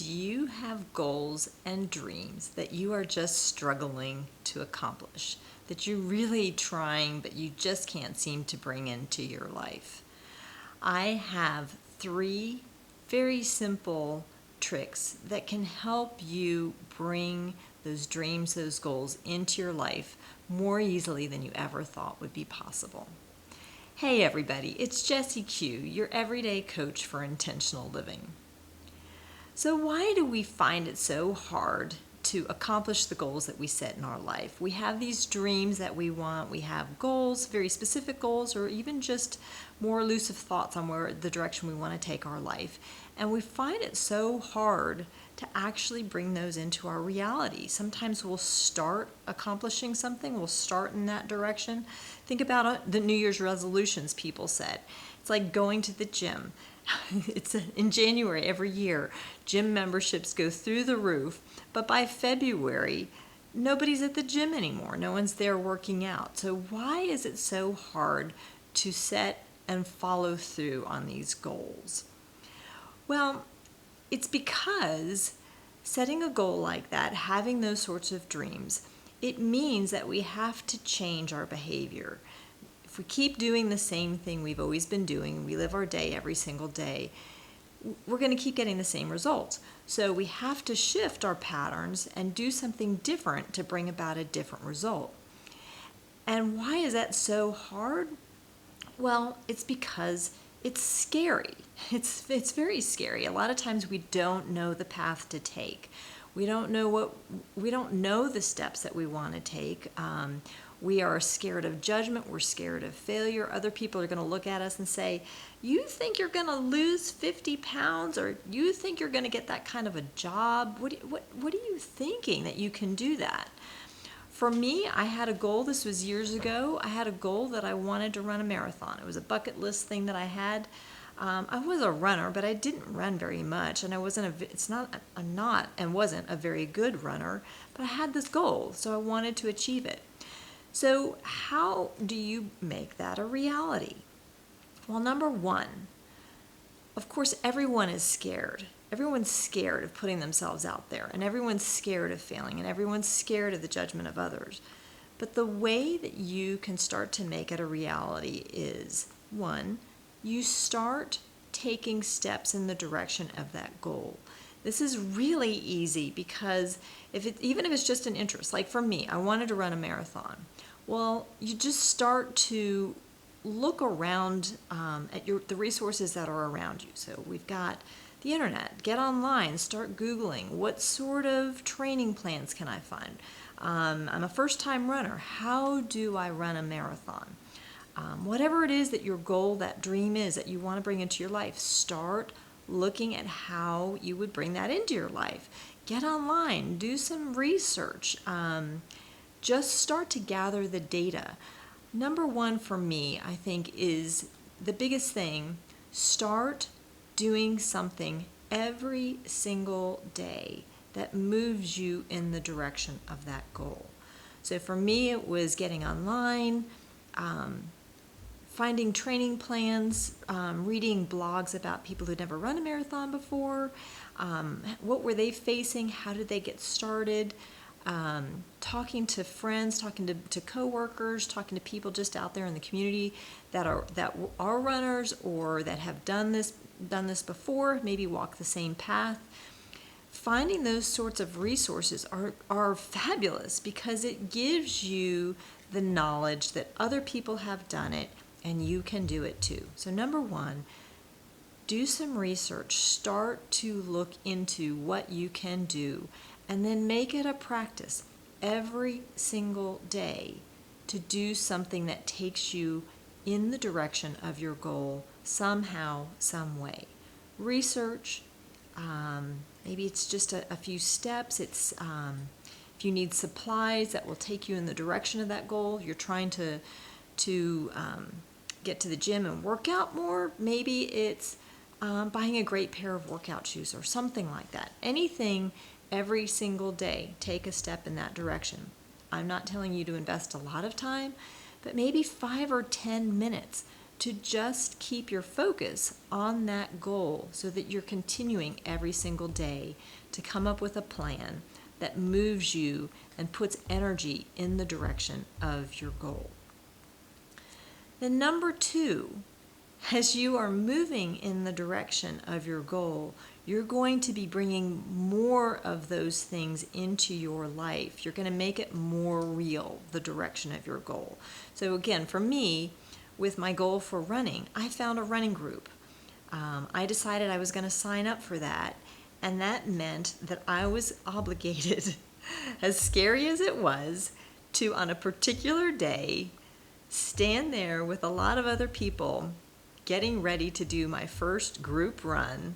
Do you have goals and dreams that you are just struggling to accomplish, that you're really trying but you just can't seem to bring into your life? I have 3 very simple tricks that can help you bring those dreams, those goals into your life more easily than you ever thought would be possible. Hey everybody, it's Jessie Q, your everyday coach for intentional living. So why do we find it so hard to accomplish the goals that we set in our life? We have these dreams that we want, we have goals, very specific goals, or even just more elusive thoughts on where the direction we want to take our life. And we find it so hard to actually bring those into our reality. Sometimes we'll start accomplishing something, we'll start in that direction. Think about the New Year's resolutions people set. It's like going to the gym. It's in January every year, gym memberships go through the roof, but by February, nobody's at the gym anymore. No one's there working out. So why is it so hard to set and follow through on these goals? Well, it's because setting a goal like that, having those sorts of dreams, it means that we have to change our behavior. If we keep doing the same thing we've always been doing, we live our day every single day, we're going to keep getting the same results. So we have to shift our patterns and do something different to bring about a different result. And why is that so hard? Well, it's because it's scary. It's very scary. A lot of times we don't know the path to take. We don't know the steps that we want to take. We are scared of judgment. We're scared of failure. Other people are going to look at us and say, you think you're going to lose 50 pounds, or you think you're going to get that kind of a job? What are you thinking that you can do that? For me, I had a goal. This was years ago. I had a goal that I wanted to run a marathon. It was a bucket list thing that I had. I was a runner, but I didn't run very much, and wasn't a very good runner, but I had this goal, so I wanted to achieve it. So how do you make that a reality? Well, number one, of course, everyone is scared. Everyone's scared of putting themselves out there, and everyone's scared of failing, and everyone's scared of the judgment of others. But the way that you can start to make it a reality is, one, you start taking steps in the direction of that goal. This is really easy because even if it's just an interest, like for me, I wanted to run a marathon. Well, you just start to look around at the resources that are around you. So we've got the internet. Get online, start Googling. What sort of training plans can I find? I'm a first-time runner. How do I run a marathon? Whatever it is that your goal, that dream is that you want to bring into your life, start looking at how you would bring that into your life. Get online, do some research. Just start to gather the data. Number one for me, I think, is the biggest thing. Start doing something every single day that moves you in the direction of that goal. So for me, it was getting online, finding training plans, reading blogs about people who'd never run a marathon before, what were they facing, how did they get started, talking to friends, talking to coworkers, talking to people just out there in the community that are runners or that have done this before, maybe walk the same path. Finding those sorts of resources are fabulous because it gives you the knowledge that other people have done it and you can do it too. So number one, do some research. Start to look into what you can do, and then make it a practice every single day to do something that takes you in the direction of your goal somehow, some way. Research, maybe it's just a few steps. It's if you need supplies that will take you in the direction of that goal. You're trying to get to the gym and work out more. Maybe it's buying a great pair of workout shoes or something like that. Anything every single day, take a step in that direction. I'm not telling you to invest a lot of time, but maybe 5 or 10 minutes. to just keep your focus on that goal so that you're continuing every single day to come up with a plan that moves you and puts energy in the direction of your goal. Then number 2, as you are moving in the direction of your goal, you're going to be bringing more of those things into your life. You're going to make it more real, the direction of your goal. So again, for me, with my goal for running, I found a running group. I decided I was going to sign up for that, and that meant that I was obligated, as scary as it was, to on a particular day stand there with a lot of other people getting ready to do my first group run.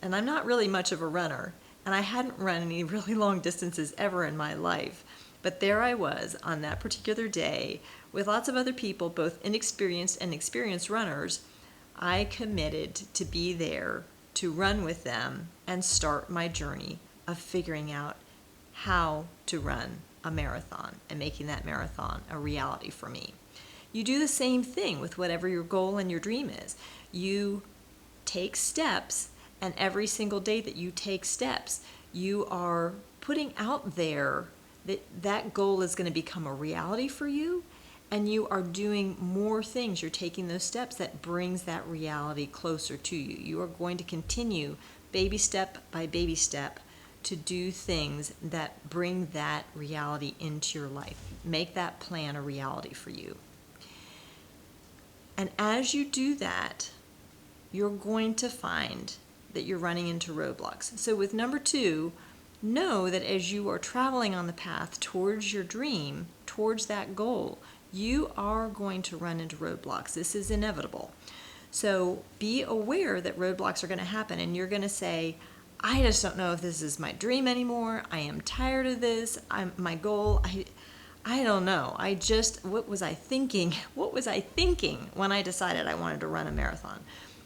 And I'm not really much of a runner, and I hadn't run any really long distances ever in my life. But there I was on that particular day with lots of other people, both inexperienced and experienced runners. I committed to be there to run with them and start my journey of figuring out how to run a marathon and making that marathon a reality for me. You do the same thing with whatever your goal and your dream is. You take steps, and every single day that you take steps, you are putting out there that that goal is going to become a reality for you, and you are doing more things. You're taking those steps that brings that reality closer to you. You are going to continue baby step by baby step to do things that bring that reality into your life. Make that plan a reality for you. And as you do that, you're going to find that you're running into roadblocks. So with number 2, know that as you are traveling on the path towards your dream, towards that goal, you are going to run into roadblocks. This is inevitable. So be aware that roadblocks are going to happen, and you're going to say, I just don't know if this is my dream anymore. I am tired of this. My goal, I don't know. What was I thinking? What was I thinking when I decided I wanted to run a marathon?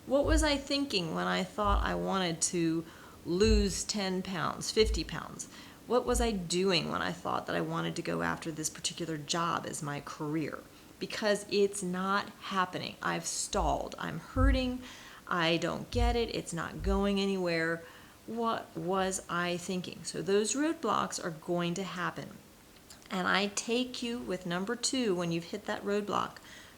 What was I thinking when I thought I wanted to lose 10 pounds, 50 pounds? What was I doing when I thought that I wanted to go after this particular job as my career? Because it's not happening. I've stalled. I'm hurting. I don't get it. It's not going anywhere. What was I thinking? So those roadblocks are going to happen. And I take you with number 2, when you've hit that roadblock,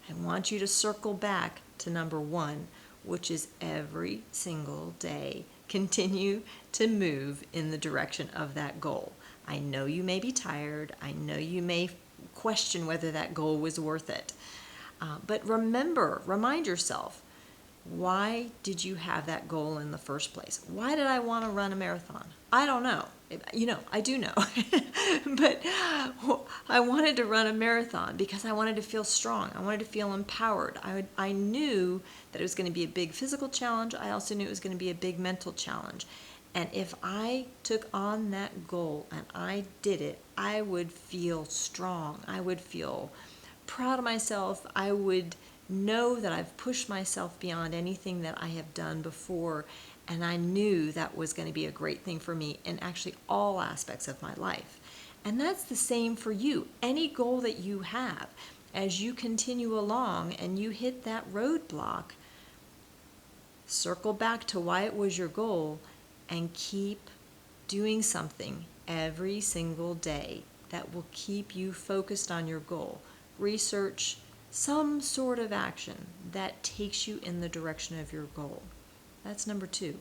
I want you to circle back to number 1, which is every single day continue to move in the direction of that goal. I know you may be tired. I know you may question whether that goal was worth it. But remind yourself, why did you have that goal in the first place? Why did I want to run a marathon? I don't know. I do know. But I wanted to run a marathon because I wanted to feel strong. I wanted to feel empowered. I knew that it was going to be a big physical challenge. I also knew it was going to be a big mental challenge. And if I took on that goal and I did it, I would feel strong. I would feel proud of myself. I would know that I've pushed myself beyond anything that I have done before, and I knew that was going to be a great thing for me in actually all aspects of my life. And that's the same for you. Any goal that you have, as you continue along and you hit that roadblock, circle back to why it was your goal and keep doing something every single day that will keep you focused on your goal. Research some sort of action that takes you in the direction of your goal. That's number 2.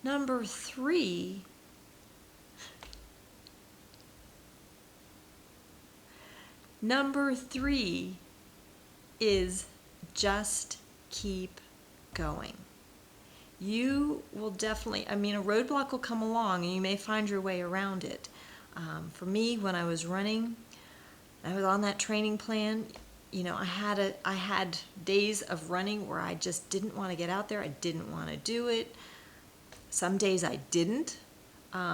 Number 3, is just keep going. You will definitely, a roadblock will come along and you may find your way around it. For me, when I was running, I was on that training plan. I had days of running where I just didn't want to get out there. I didn't want to do it. Some days I didn't.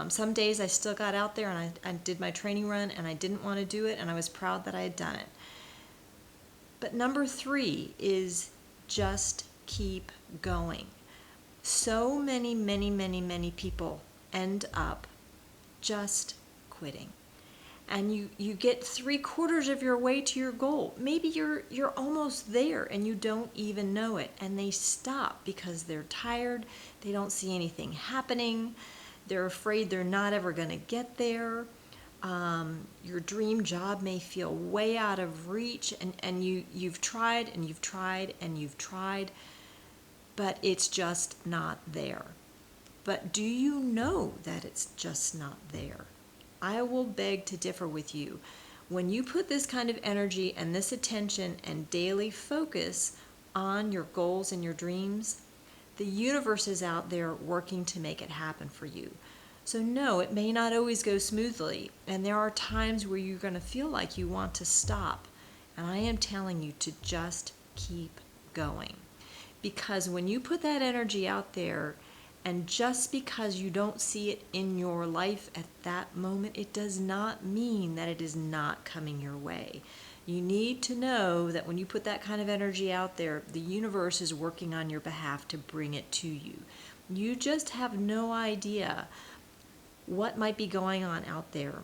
Some days I still got out there and I did my training run and I didn't want to do it, and I was proud that I had done it. But number 3 is just keep going. So many people end up just quitting. and you get 3/4 of your way to your goal. Maybe you're almost there and you don't even know it, and they stop because they're tired, they don't see anything happening, they're afraid they're not ever going to get there. Your dream job may feel way out of reach, and you've tried and you've tried and you've tried, but it's just not there. But do you know that it's just not there? I will beg to differ with you. When you put this kind of energy and this attention and daily focus on your goals and your dreams, the universe is out there working to make it happen for you. So no, it may not always go smoothly, and there are times where you're going to feel like you want to stop. And I am telling you to just keep going. Because when you put that energy out there, and just because you don't see it in your life at that moment, it does not mean that it is not coming your way. You need to know that when you put that kind of energy out there, the universe is working on your behalf to bring it to you. You just have no idea what might be going on out there.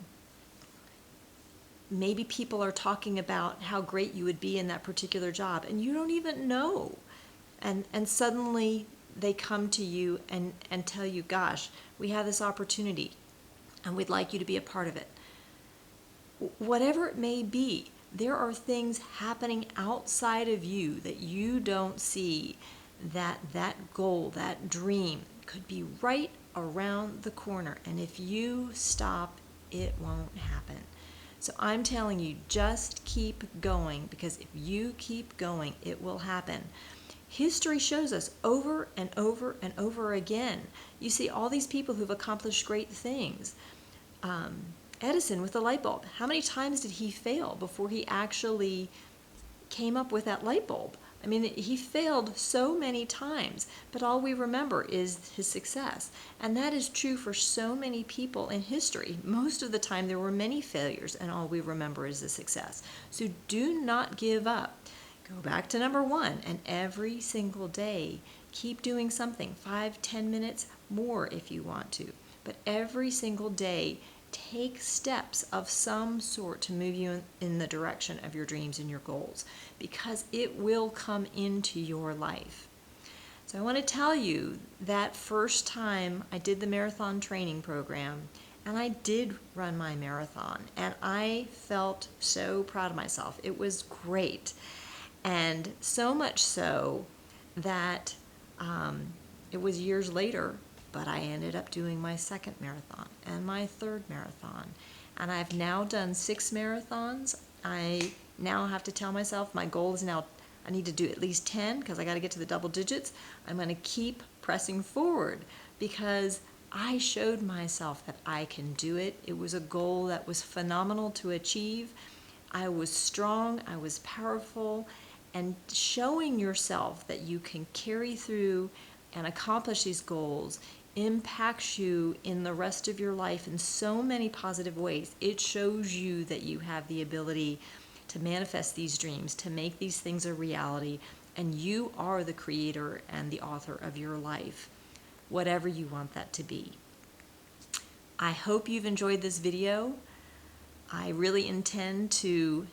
Maybe people are talking about how great you would be in that particular job, and you don't even know. And suddenly they come to you and tell you, gosh, we have this opportunity and we'd like you to be a part of it. Whatever it may be, there are things happening outside of you that you don't see, that goal, that dream could be right around the corner. And if you stop, it won't happen. So I'm telling you, just keep going, because if you keep going, it will happen. History shows us over and over and over again. You see all these people who've accomplished great things. Edison with the light bulb. How many times did he fail before he actually came up with that light bulb? I mean, he failed so many times, but all we remember is his success. And that is true for so many people in history. Most of the time there were many failures, and all we remember is the success. So do not give up. Go back to number 1, and every single day, keep doing something, 5-10 minutes more if you want to. But every single day, take steps of some sort to move you in the direction of your dreams and your goals, because it will come into your life. So I want to tell you that first time I did the marathon training program, and I did run my marathon, and I felt so proud of myself. It was great. And so much so that it was years later, but I ended up doing my second marathon and my third marathon. And I've now done 6 marathons. I now have to tell myself my goal is now I need to do at least 10, because I got to get to the double digits. I'm going to keep pressing forward because I showed myself that I can do it. It was a goal that was phenomenal to achieve. I was strong, I was powerful. And showing yourself that you can carry through and accomplish these goals impacts you in the rest of your life in so many positive ways. It shows you that you have the ability to manifest these dreams, to make these things a reality, and you are the creator and the author of your life, whatever you want that to be. I hope you've enjoyed this video. I really intend to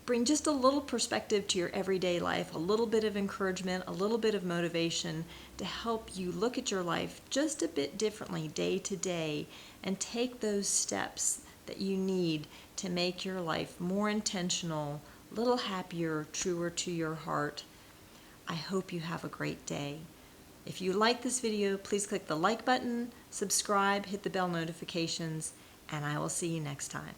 bring just a little perspective to your everyday life, a little bit of encouragement, a little bit of motivation to help you look at your life just a bit differently day to day and take those steps that you need to make your life more intentional, a little happier, truer to your heart. I hope you have a great day. If you like this video, please click the like button, subscribe, hit the bell notifications, and I will see you next time.